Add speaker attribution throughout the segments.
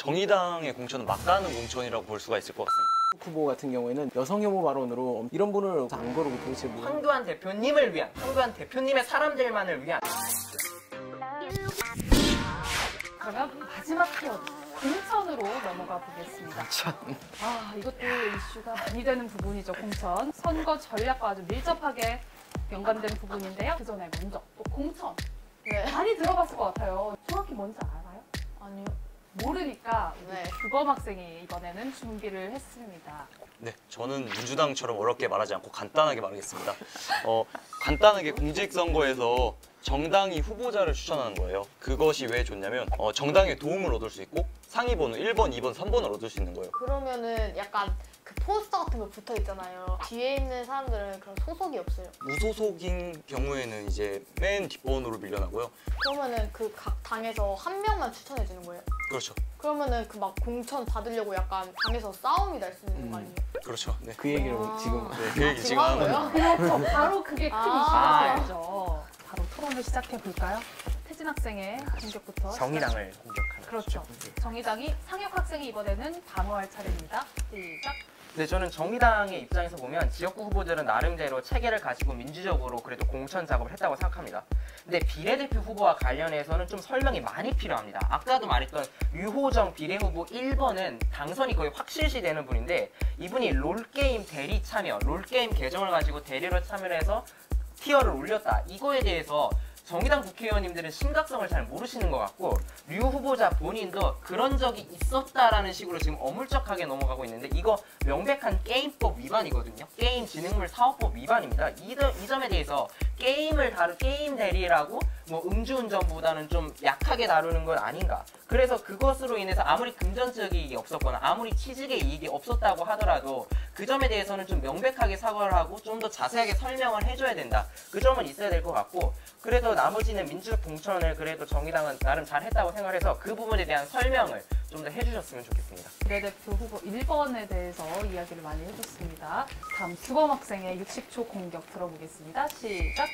Speaker 1: 정의당의 공천은 막가는 공천이라고 볼 수가 있을 것 같습니다.
Speaker 2: 후보 같은 경우에는 여성 혐오 발언으로 이런 분을 안 거르고 도대체 뭐...
Speaker 3: 황교안 대표님을 위한, 황교안 대표님의 사람들만을 위한.
Speaker 4: 그러면 마지막 키워드, 공천으로 넘어가 보겠습니다. 이것도 이슈가 많이 되는 부분이죠, 공천. 선거 전략과 아주 밀접하게 연관된 부분인데요. 그 전에 먼저 또 공천.
Speaker 5: 네.
Speaker 4: 많이 들어봤을 것 같아요. 정확히 뭔지 알아요?
Speaker 5: 아니요.
Speaker 4: 모르니까
Speaker 5: 네.
Speaker 4: 규범 학생이 이번에는 준비를 했습니다.
Speaker 1: 네, 저는 민주당처럼 어렵게 말하지 않고 간단하게 말하겠습니다. 간단하게 공직선거에서 정당이 후보자를 추천하는 거예요. 그것이 왜 좋냐면 정당의 도움을 얻을 수 있고 상위번호 1번, 2번, 3번을 얻을 수 있는 거예요.
Speaker 5: 그러면은 약간 그 포스터 같은 거 붙어 있잖아요. 뒤에 있는 사람들은 그런 소속이 없어요.
Speaker 1: 무소속인 경우에는 이제 맨 뒷번호로 밀려나고요.
Speaker 5: 그러면은 그 각 당에서 한 명만 추천해 주는 거예요?
Speaker 1: 그렇죠.
Speaker 5: 그러면은 그 막 공천 받으려고 약간 당에서 싸움이 날 수 있는 거 아니에요?
Speaker 1: 그렇죠. 네.
Speaker 2: 그 얘기를 지금...
Speaker 1: 그 얘기 지금 하는 거예요.
Speaker 4: 그렇죠. 바로 그게 큰
Speaker 5: 아.
Speaker 4: 이슈가 되죠. 바로 토론을 시작해 볼까요? 태진 학생의 공격부터.
Speaker 3: 정의당을 공격하는
Speaker 4: 그렇죠. 정의당이 상혁 학생이 이번에는 방어할 차례입니다. 시작.
Speaker 3: 네, 저는 정의당의 입장에서 보면 지역구 후보들은 나름대로 체계를 가지고 민주적으로 그래도 공천 작업을 했다고 생각합니다. 근데 비례대표 후보와 관련해서는 좀 설명이 많이 필요합니다. 아까도 말했던 유호정 비례후보 1번은 당선이 거의 확실시되는 분인데 이분이 롤게임 대리 참여, 롤게임 계정을 가지고 대리로 참여를 해서 티어를 올렸다. 이거에 대해서 정의당 국회의원님들은 심각성을 잘 모르시는 것 같고 류 후보자 본인도 그런 적이 있었다라는 식으로 지금 어물쩍하게 넘어가고 있는데 이거 명백한 게임법 위반이거든요. 게임진흥물 사업법 위반입니다. 이 점에 대해서 게임 대리라고 뭐 음주운전보다는 좀 약하게 다루는 건 아닌가. 그래서 그것으로 인해서 아무리 금전적 이익이 없었거나 아무리 취직의 이익이 없었다고 하더라도 그 점에 대해서는 좀 명백하게 사과를 하고 좀 더 자세하게 설명을 해줘야 된다. 그 점은 있어야 될 것 같고 그래도 나머지는 민주적 공천을 그래도 정의당은 나름 잘했다고 생각해서 그 부분에 대한 설명을 좀 더 해주셨으면 좋겠습니다.
Speaker 4: 비례대표 후보 1번에 대해서 이야기를 많이 해줬습니다. 다음 수범 학생의 60초 공격 들어보겠습니다. 시작.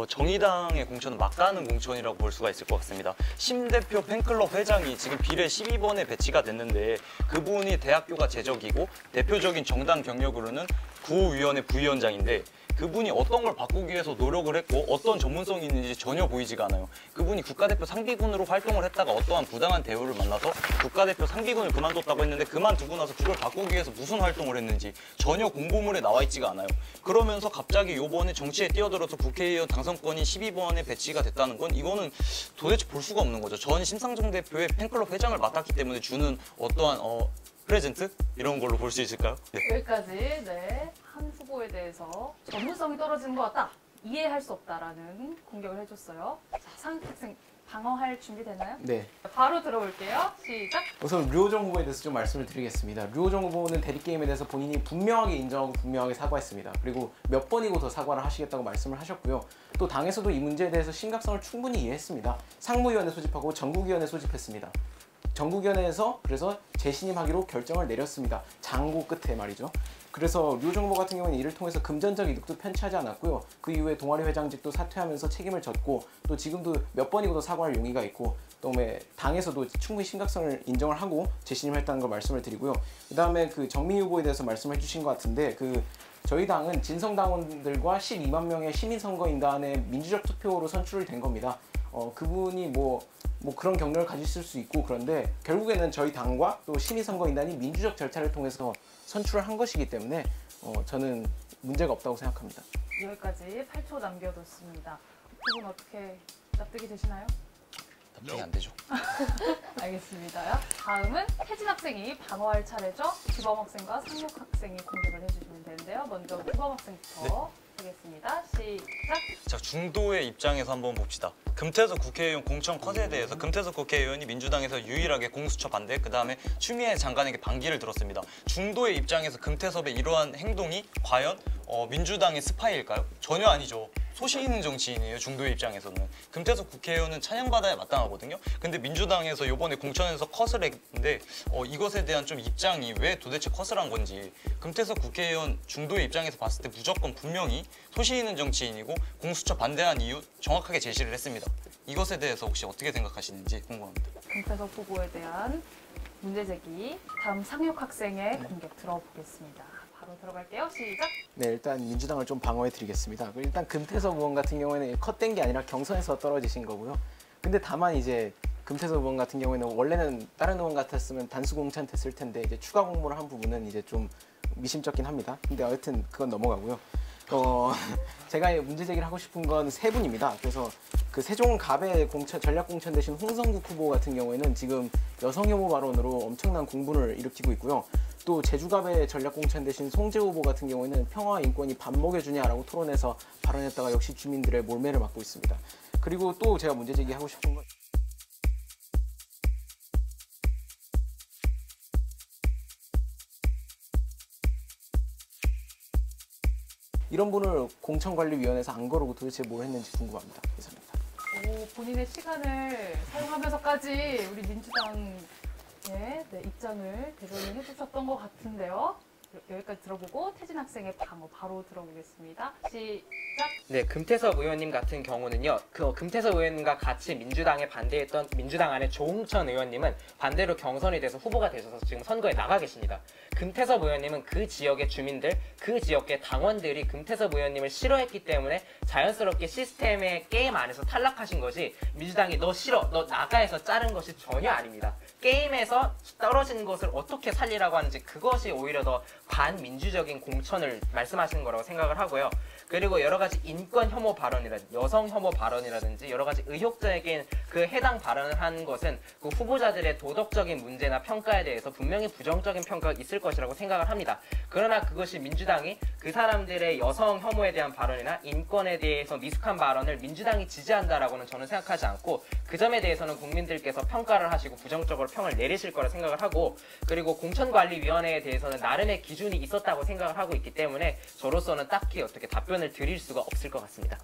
Speaker 1: 정의당의 공천은 막가는 공천이라고 볼 수가 있을 것 같습니다. 심 대표 팬클럽 회장이 지금 비례 12번에 배치가 됐는데 그분이 대학교가 재적이고 대표적인 정당 경력으로는 구위원회 부위원장인데 그분이 어떤 걸 바꾸기 위해서 노력을 했고 어떤 전문성이 있는지 전혀 보이지가 않아요. 그분이 국가대표 상비군으로 활동을 했다가 어떠한 부당한 대우를 만나서 국가대표 상비군을 그만뒀다고 했는데 그만두고 나서 그걸 바꾸기 위해서 무슨 활동을 했는지 전혀 공보물에 나와 있지가 않아요. 그러면서 갑자기 요번에 정치에 뛰어들어서 국회의원 당선권이 12번에 배치가 됐다는 건 이거는 도대체 볼 수가 없는 거죠. 전 심상정 대표의 팬클럽 회장을 맡았기 때문에 주는 어떠한 프레젠트? 이런 걸로 볼 수 있을까요? 네.
Speaker 4: 여기까지 한 후보에 대해서 전문성이 떨어지는 것 같다. 이해할 수 없다라는 공격을 해줬어요. 자, 상혁 학생 방어할 준비 되나요?
Speaker 2: 네.
Speaker 4: 바로 들어볼게요. 시작.
Speaker 2: 우선 류호정 후보에 대해서 좀 말씀을 드리겠습니다. 류호정 후보는 대리게임에 대해서 본인이 분명하게 인정하고 분명하게 사과했습니다. 그리고 몇 번이고 더 사과를 하시겠다고 말씀을 하셨고요. 또 당에서도 이 문제에 대해서 심각성을 충분히 이해했습니다. 상무위원회 소집하고 전국위원회 소집했습니다. 전국위원회에서 그래서 재신임하기로 결정을 내렸습니다. 장고 끝에 말이죠. 그래서 류호정 후보 같은 경우는 이를 통해서 금전적 이득도 편취하지 않았고요. 그 이후에 동아리 회장직도 사퇴하면서 책임을 졌고 또 지금도 몇 번이고도 사과할 용의가 있고 또 당에서도 충분히 심각성을 인정을 하고 재신임했다는 걸 말씀을 드리고요. 그 다음에 그 정민희 후보에 대해서 말씀해 주신 것 같은데 저희 당은 진성당원들과 12만 명의 시민선거인단의 민주적 투표로 선출이 된 겁니다. 그분이 뭐 그런 경력을 가지실 수 있고 그런데 결국에는 저희 당과 또 시민선거인단이 민주적 절차를 통해서 선출을 한 것이기 때문에 저는 문제가 없다고 생각합니다.
Speaker 4: 여기까지 8초 남겨뒀습니다. 두 분 어떻게 납득이 되시나요?
Speaker 1: 납득이 안 되죠.
Speaker 4: 알겠습니다. 다음은 태진 학생이 방어할 차례죠. 규범 학생과 상혁 학생이 공격을 해주시면 되는데요. 먼저 규범 학생부터 하겠습니다. 시작.
Speaker 1: 자, 중도의 입장에서 한번 봅시다. 금태섭 국회의원 공천 컷에 대해서 금태섭 국회의원이 민주당에서 유일하게 공수처 반대, 그 다음에 추미애 장관에게 반기를 들었습니다. 중도의 입장에서 금태섭의 이러한 행동이 과연 민주당의 스파이일까요? 전혀 아니죠. 소신 있는 정치인이에요. 중도의 입장에서는. 금태섭 국회의원은 찬양받아야 마땅하거든요. 근데 민주당에서 이번에 공천에서 컷을 했는데 이것에 대한 좀 입장이 왜 도대체 컷을 한 건지 금태섭 국회의원 중도의 입장에서 봤을 때 무조건 분명히 소신 있는 정치인이고 공수처 반대한 이유 정확하게 제시를 했습니다. 이것에 대해서 혹시 어떻게 생각하시는지 궁금합니다.
Speaker 4: 금태섭 후보에 대한 문제 제기. 다음 상혁 학생의 공격 들어보겠습니다. 바로 들어갈게요. 시작.
Speaker 2: 네, 일단 민주당을 좀 방어해드리겠습니다. 일단 금태섭 의원 같은 경우에는 컷된 게 아니라 경선에서 떨어지신 거고요. 근데 다만 이제 금태섭 의원 같은 경우에는 원래는 다른 의원 같았으면 단수 공천 됐을 텐데 이제 추가 공모를 한 부분은 이제 좀 미심쩍긴 합니다. 근데 여하튼 그건 넘어가고요. 제가 문제 제기를 하고 싶은 건 세 분입니다. 그래서 그 세종갑의 전략 공천 대신 홍성국 후보 같은 경우에는 지금 여성 혐오 발언으로 엄청난 공분을 일으키고 있고요. 또 제주갑의 전략 공천 대신 송재 후보 같은 경우에는 평화와 인권이 밥 먹여주냐라고 토론해서 발언했다가 역시 주민들의 몰매를 받고 있습니다. 그리고 또 제가 문제 제기하고 싶은 건 이런 분을 공천관리위원회에서 안 거르고 도대체 뭘 했는지 궁금합니다. 이상입니다.
Speaker 4: 오, 본인의 시간을 사용하면서까지 우리 민주당의 입장을 대변을 해주셨던 것 같은데요. 여기까지 들어보고 태진 학생의 방어 바로 들어보겠습니다. 시작.
Speaker 3: 네, 금태섭 의원님 같은 경우는요. 금태섭 의원님과 같이 민주당에 반대했던 민주당 안에 조홍천 의원님은 반대로 경선이 돼서 후보가 되셔서 지금 선거에 나가 계십니다. 금태섭 의원님은 그 지역의 주민들, 그 지역의 당원들이 금태섭 의원님을 싫어했기 때문에 자연스럽게 시스템의 게임 안에서 탈락하신 것이 민주당이 너 싫어, 너 나가에서 자른 것이 전혀 아닙니다. 게임에서 떨어지는 것을 어떻게 살리라고 하는지 그것이 오히려 더 반민주적인 공천을 말씀하시는 거라고 생각을 하고요. 그리고 여러 가지 인권 혐오 발언이라든지 여성 혐오 발언이라든지 여러 가지 의혹적인 그 해당 발언을 한 것은 그 후보자들의 도덕적인 문제나 평가에 대해서 분명히 부정적인 평가가 있을 것이라고 생각을 합니다. 그러나 그것이 민주당이 그 사람들의 여성 혐오에 대한 발언이나 인권에 대해서 미숙한 발언을 민주당이 지지한다라고는 저는 생각하지 않고 그 점에 대해서는 국민들께서 평가를 하시고 부정적으로 평을 내리실 거라 생각을 하고 그리고 공천관리위원회에 대해서는 나름의 기준이 있었다고 생각을 하고 있기 때문에 저로서는 딱히 어떻게 답변을 드릴 수가 없을 것 같습니다.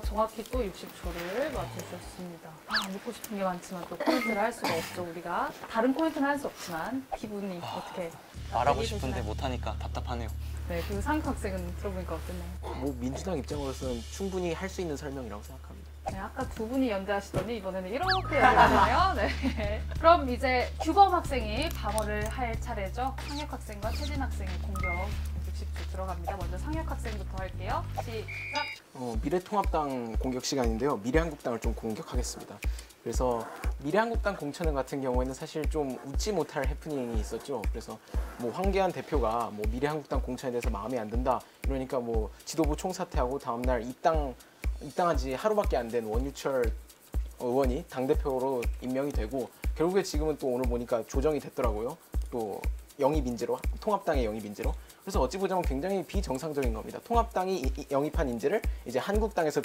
Speaker 4: 정확히 또 60초를 맞춰주셨습니다. 묻고 싶은 게 많지만 또 코멘트를 할 수가 없죠. 우리가 다른 코멘트는 할 수 없지만 기분이 어떻게
Speaker 1: 말하고 싶은데 못하니까 답답하네요.
Speaker 4: 네, 그리고 상혁 학생은 들어보니까 어땠나요?
Speaker 2: 뭐 민주당 입장으로서는 충분히 할 수 있는 설명이라고 생각합니다.
Speaker 4: 네, 아까 두 분이 연대하시더니 이번에는 이렇게 연대하네요. 네. 그럼 이제 규범 학생이 방어를 할 차례죠. 상혁 학생과 태진 학생의 공격 60초 들어갑니다. 먼저 상혁 학생부터 할게요. 시작!
Speaker 2: 미래통합당 공격 시간인데요. 미래한국당을 좀 공격하겠습니다. 그래서 미래한국당 공천 같은 경우에는 사실 좀 웃지 못할 해프닝이 있었죠. 그래서 뭐 황교안 대표가 뭐 미래한국당 공천에 대해서 마음에 안 든다. 이러니까 뭐 지도부 총사퇴하고 다음날 입당한 지 하루밖에 안 된 원유철 의원이 당대표로 임명이 되고 결국에 지금은 또 오늘 보니까 조정이 됐더라고요. 또 영입 인재로, 통합당의 영입 인재로. 그래서 어찌 보자면 굉장히 비정상적인 겁니다. 통합당이 영입한 인재를 이제 미래한국당에서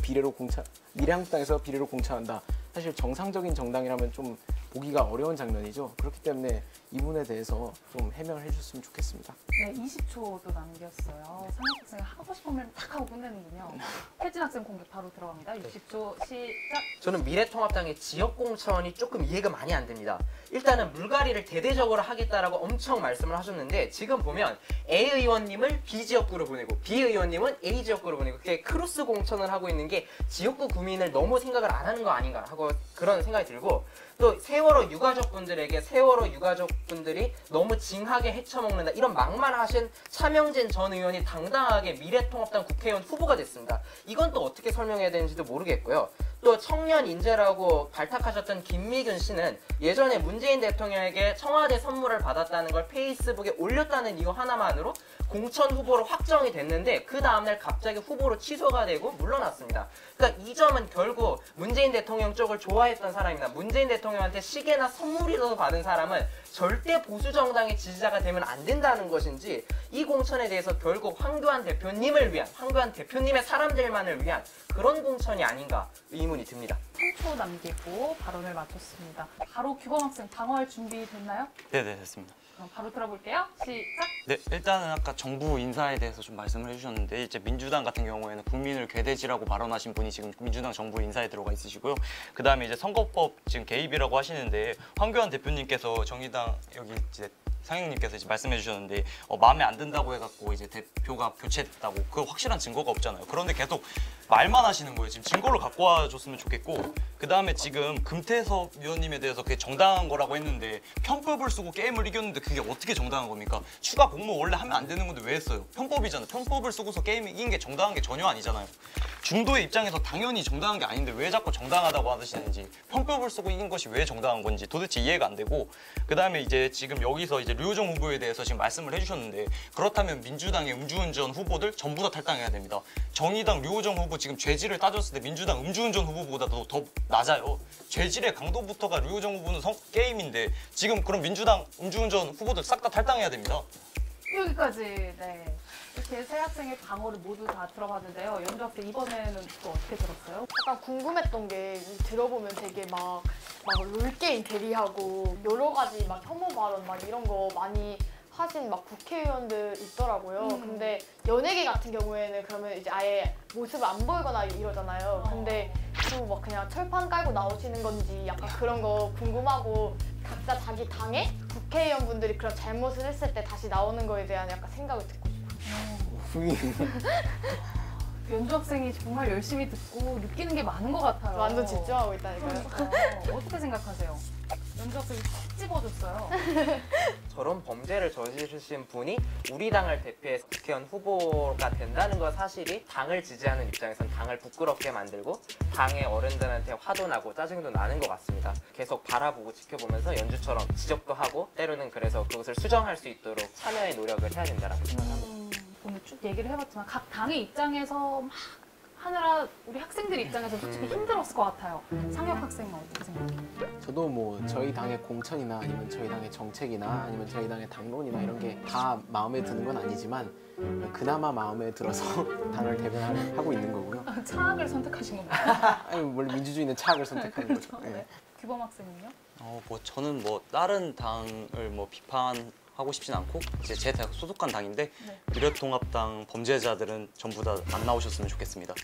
Speaker 2: 비례로 공천한다. 사실 정상적인 정당이라면 좀 보기가 어려운 장면이죠. 그렇기 때문에 이 부분에 대해서 좀 해명을 해주셨으면 좋겠습니다.
Speaker 4: 네, 20초도 남겼어요. 상혁 학생이 하고 싶은 말 딱 하고 끝내는군요. 태진 학생 공격 바로 들어갑니다. 60초 시작!
Speaker 3: 저는 미래통합당의 지역 공천이 조금 이해가 많이 안 됩니다. 일단은 물갈이를 대대적으로 하겠다라고 엄청 말씀을 하셨는데 지금 보면 A 의원님을 B 지역구로 보내고 B 의원님은 A 지역구로 보내고 그렇게 크로스 공천을 하고 있는 게 지역구 구민을 너무 생각을 안 하는 거 아닌가 하고 그런 생각이 들고 또 세월호 유가족분들에게 세월호 유가족분들이 너무 징하게 헤쳐먹는다 이런 막말하신 차명진 전 의원이 당당하게 미래통합당 국회의원 후보가 됐습니다. 이건 또 어떻게 설명해야 되는지도 모르겠고요. 또 청년 인재라고 발탁하셨던 김미균 씨는 예전에 문재인 대통령에게 청와대 선물을 받았다는 걸 페이스북에 올렸다는 이유 하나만으로 공천 후보로 확정이 됐는데 그 다음날 갑자기 후보로 취소가 되고 물러났습니다. 그러니까 이 점은 결국 문재인 대통령 쪽을 좋아했던 사람이나 문재인 대통령한테 시계나 선물이라도 받은 사람은 절대 보수 정당의 지지자가 되면 안 된다는 것인지 이 공천에 대해서 결국 황교안 대표님을 위한 황교안 대표님의 사람들만을 위한 그런 공천이 아닌가 의문이 듭니다.
Speaker 4: 3초 남기고 발언을 마쳤습니다. 바로 규범 학생 방어할 준비 됐나요?
Speaker 1: 네네, 됐습니다.
Speaker 4: 그럼 바로 들어볼게요. 시작!
Speaker 1: 네, 일단은 아까 정부 인사에 대해서 좀 말씀을 해주셨는데 이제 민주당 같은 경우에는 국민을 괴돼지라고 발언하신 분이 지금 민주당 정부 인사에 들어가 있으시고요. 그 다음에 이제 선거법 지금 개입이라고 하시는데 황교안 대표님께서 정의당 여기 이제 상영님께서 이제 말씀해 주셨는데 마음에 안 든다고 해갖고 이제 대표가 교체됐다고 그 확실한 증거가 없잖아요. 그런데 계속 말만 하시는 거예요. 지금 증거를 갖고 와줬으면 좋겠고 그 다음에 지금 금태섭 위원님에 대해서 그게 정당한 거라고 했는데 편법을 쓰고 게임을 이겼는데 그게 어떻게 정당한 겁니까? 추가 복무 원래 하면 안 되는 건데 왜 했어요? 편법이잖아요. 편법을 쓰고서 게임 이긴 게 정당한 게 전혀 아니잖아요. 중도의 입장에서 당연히 정당한 게 아닌데 왜 자꾸 정당하다고 하시는지 편법을 쓰고 이긴 것이 왜 정당한 건지 도대체 이해가 안 되고 그 다음에 이제 지금 여기서 이제 류호정 후보에 대해서 지금 말씀을 해주셨는데 그렇다면 민주당의 음주운전 후보들 전부 다 탈당해야 됩니다. 정의당 류호정 후보 지금 죄질을 따졌을 때 민주당 음주운전 후보보다 더 낮아요. 죄질의 강도부터가 류호정 후보는 게임인데 지금 그럼 민주당 음주운전 후보들 싹 다 탈당해야 됩니다.
Speaker 4: 여기까지 네. 이렇게 세 학생의 방어를 모두 다 들어봤는데요. 연주 학생 이번에는 또 어떻게 들었어요?
Speaker 5: 약간 궁금했던 게 들어보면 되게 막 롤게임 대리하고 여러 가지 막 혐오 발언 막 이런 거 많이 하신 막 국회의원들 있더라고요. 근데 연예계 같은 경우에는 그러면 이제 아예 모습을 안 보이거나 이러잖아요. 근데 또 막 그냥 철판 깔고 나오시는 건지 약간 그런 거 궁금하고 각자 자기 당의 국회의원분들이 그런 잘못을 했을 때 다시 나오는 거에 대한 약간 생각을 듣고 싶어요.
Speaker 4: 연주 학생이 정말 열심히 듣고 느끼는 게 많은 것 같아요.
Speaker 5: 완전 집중하고 있다니까요.
Speaker 4: 그러니까. 어떻게 생각하세요? 연주 학생이 탁 집어줬어요.
Speaker 3: 저런 범죄를 저지르신 분이 우리 당을 대표해서 국회의원 후보가 된다는 것 사실이 당을 지지하는 입장에선 당을 부끄럽게 만들고 당의 어른들한테 화도 나고 짜증도 나는 것 같습니다. 계속 바라보고 지켜보면서 연주처럼 지적도 하고 때로는 그래서 그것을 수정할 수 있도록 참여의 노력을 해야 된다고 생각합니다.
Speaker 4: 오늘 쭉 얘기를 해봤지만 각 당의 입장에서 막 하느라 우리 학생들 입장에서 솔직히 힘들었을 것 같아요. 상혁 학생은 어떻게 생각해요?
Speaker 2: 저도 뭐 저희 당의 공천이나 아니면 저희 당의 정책이나 아니면 저희 당의 당론이나 이런 게 다 마음에 드는 건 아니지만 그나마 마음에 들어서 당을 대변하고 있는 거고요.
Speaker 4: 차악을 선택하신 건가요?
Speaker 2: 아니 원래 민주주의는 차악을 선택하는 거죠.
Speaker 4: 그렇죠. 네. 규범 학생은요?
Speaker 1: 뭐 저는 뭐 다른 당을 뭐 비판하고 싶진 않고 이제 제 대학 소속한 당인데
Speaker 4: 네.
Speaker 1: 미래통합당 범죄자들은 전부 다 안 나오셨으면 좋겠습니다.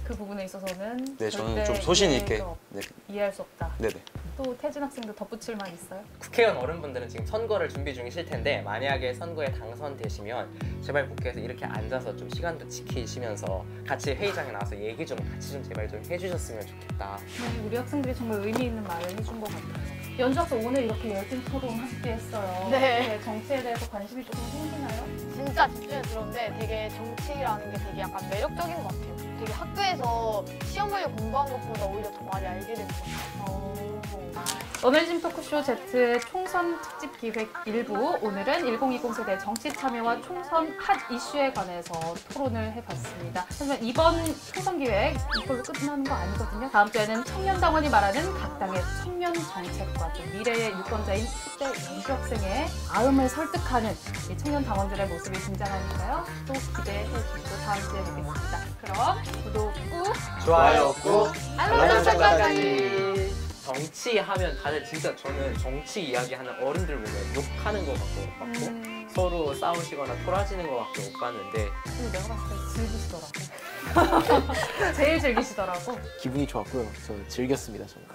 Speaker 4: 그 부분에 있어서는
Speaker 1: 네, 저는
Speaker 4: 절대
Speaker 1: 좀 소신 있게
Speaker 4: 이해할 수 없다.
Speaker 1: 네네.
Speaker 4: 또 태진 학생도 덧붙일 말 있어요?
Speaker 3: 국회의원 어른분들은 지금 선거를 준비 중이실 텐데 만약에 선거에 당선되시면 제발 국회에서 이렇게 앉아서 좀 시간도 지키시면서 같이 회의장에 나와서 얘기 좀 같이 좀 제발 좀 해주셨으면 좋겠다.
Speaker 4: 네, 우리 학생들이 정말 의미 있는 말을 해준 것 같아요. 연주 학생 오늘 이렇게 열띤 토론 함께 했어요.
Speaker 5: 네.
Speaker 4: 정치에 대해서 관심이 조금 생기나요?
Speaker 5: 진짜 집중해서 들었는데 되게 정치라는 게 되게 약간 매력적인 것 같아요. 되게 학교에서 시험 보려 공부한 것보다 오히려 더 많이 알게 되는 것 같아요.
Speaker 4: 너널짐 토크쇼 Z 총선 특집 기획 1부 오늘은 1020 세대 정치 참여와 총선 핫 이슈에 관해서 토론을 해봤습니다. 하지만 이번 총선 기획 이걸로 끝나는 거 아니거든요. 다음 주에는 청년당원이 말하는 각 당의 청년 정책과 또 미래의 유권자인 10대 연주 학생의 마음을 설득하는 이 청년 당원들의 모습이 등장하니까요. 또 기대해 주시고 다음 주에 뵙겠습니다. 그럼 구독 꾹,
Speaker 3: 좋아요 꾹,
Speaker 5: 알람 설정까지.
Speaker 3: 정치하면 다들 진짜 저는 정치 이야기하는 어른들 보면 욕하는 것 같고 서로 싸우시거나 토라지는 것 같게 못 봤는데
Speaker 4: 그리고 내가 봤을 때 즐기시더라고. 제일 즐기시더라고.
Speaker 2: 기분이 좋았고요. 저 즐겼습니다. 저는.